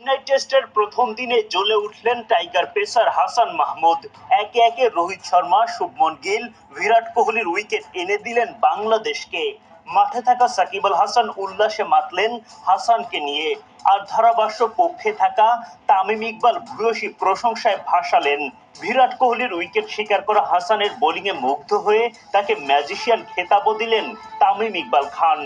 চেন্নাই টেস্টের প্রথম দিনে জ্বলে উঠলেন টাইগার পেসার হাসান মাহমুদ। একে একে রোহিত শর্মা, শুভমন গিল, বিরাট কোহলির উইকেট এনে দিলেন বাংলাদেশকে। মাঠে থাকা সাকিব আল হাসান উল্লাসে মাতলেন হাসানকে নিয়ে, আর ধারাভাষ্য পক্ষে থাকা তামিম ইকবাল ভূয়সী প্রশংসায় ভাসালেন। বিরাট কোহলির উইকেট শিকার করা হাসানের বোলিংয়ে মুগ্ধ হয়ে তাকে ম্যাজিশিয়ান খেতাবও দিলেন তামিম ইকবাল খান।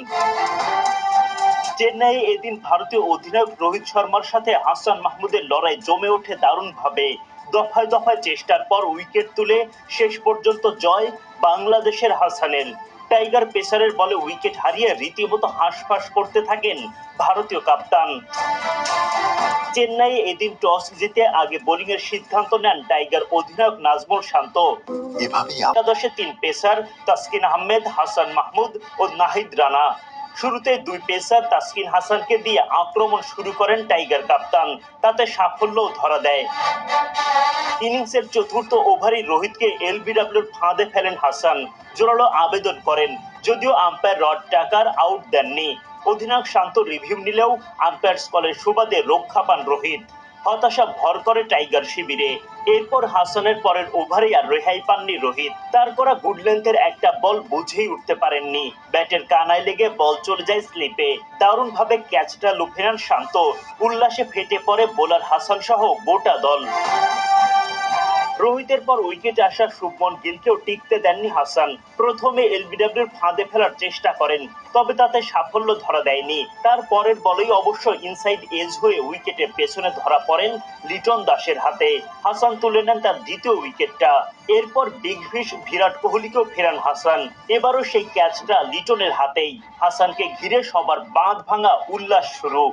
চেন্নাইয়ে এদিন ভারতীয় অধিনায়ক রোহিত শর্মার সাথে হাসান মাহমুদের লড়াই জমে ওঠে দারুণভাবে। দফায় দফায় চেষ্টার পর উইকেট তুলে শেষ পর্যন্ত জয় বাংলাদেশের হাসানের। টাইগার পেসারের বলে উইকেট হারিয়ে রীতিমতো হাঁসফাঁস করতে থাকেন ভারতীয় কাপ্তান। চেন্নাইয়ে এদিন টস জিতে আগে বোলিংয়ের সিদ্ধান্ত নেন টাইগার অধিনায়ক নাজমুল শান্ত। একাদশে 3 পেসার তাসকিন আহমেদ, হাসান মাহমুদ ও নাহিদ রানা। শুরুতে 2 পেসার তাসকিন হাসানকে দিয়ে আক্রমণ শুরু করেন টাইগার কাপ্তান, তাতে সাফল্যও ধরা দেয়। ইনিংসের চতুর্থ ওভারই রোহিতকে এলবিডব্লিউর ফাঁদে ফেলেন হাসান। জোরালো আবেদন করেন, যদিও আম্পায়ার রড টাকার আউট দেননি। অধিনায়ক শান্ত রিভিউ নিলেও আম্পায়ার্স কলের সুবাদে রক্ষা পান রোহিত। হতাশা ভর করে টাইগার শিবিরে। এরপর হাসানের পরের ওভারেই আর রেহাই পাননি রোহিত। তার করা গুড লেন্থের একটা বল বুঝেই উঠতে পারেননি। ব্যাটের কানায় লেগে বল চলে যায় স্লিপে। দারুণভাবে ক্যাচটা লুফে নেন শান্ত। উল্লাসে ফেটে পড়ে বোলার হাসান সহ গোটা দল। রোহিতের পর উইকেটে আসা শুভমন গিলকেও টিকতে দেননি হাসান। প্রথমে এলবিডব্লিউর ফাঁদে ফেলার চেষ্টা করেন, তবে তাতে সাফল্য ধরা দেয়নি। তার পরের বলেই অবশ্য ইনসাইড এজ হয়ে উইকেটের পেছনে ধরা পড়েন লিটন দাসের হাতে। হাসান তুলে নেন তার দ্বিতীয় উইকেটটা। এরপর বিগ ফিশ বিরাট কোহলিকেও ফেরান হাসান। এবারও সেই ক্যাচটা লিটনের হাতেই। হাসানকে ঘিরে সবার বাঁধ ভাঙা উল্লাস শুরু।